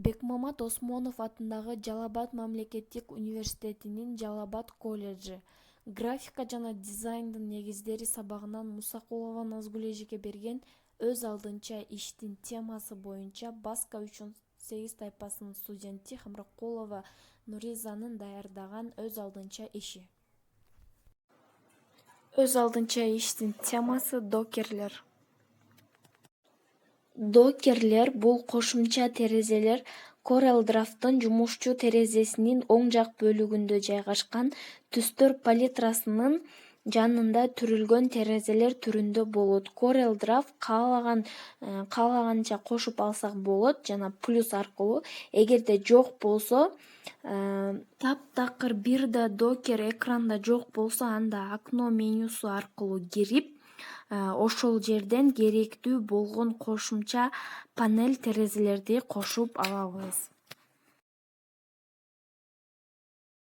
Бекмамат Осмонов атындагы Жалал Абад мамлекеттик университетинин Жалал Абад колледжи. Графика жана дизайндын негиздери сабагынан Мусакулова Назгул эжеге берген өз алдынча иштин темасы боюнча Баска 318 тайпасынын студенти Хамракулова Нуризанын даярдаган өз алдынча иши. Өз алдынча иштин темасы докерлер. Докерлер бул кошумча терезелер CorelDRAW'тын жумушчу терезесинин оң жак бөлүгүндө жайгашкан түстөр палитрасынын жанында түрүлгөн терезелер түрүндө болот. CorelDRAW каалаганча кошуп алсак болот жана плюс аркылуу. Эгерде жок болсо, таптакыр бир да докер экранда жок болсо, анда окно менюсу аркылуу кирип, ошол жерден керектүү болгон кошумча панель терезелерди кошуп алабыз.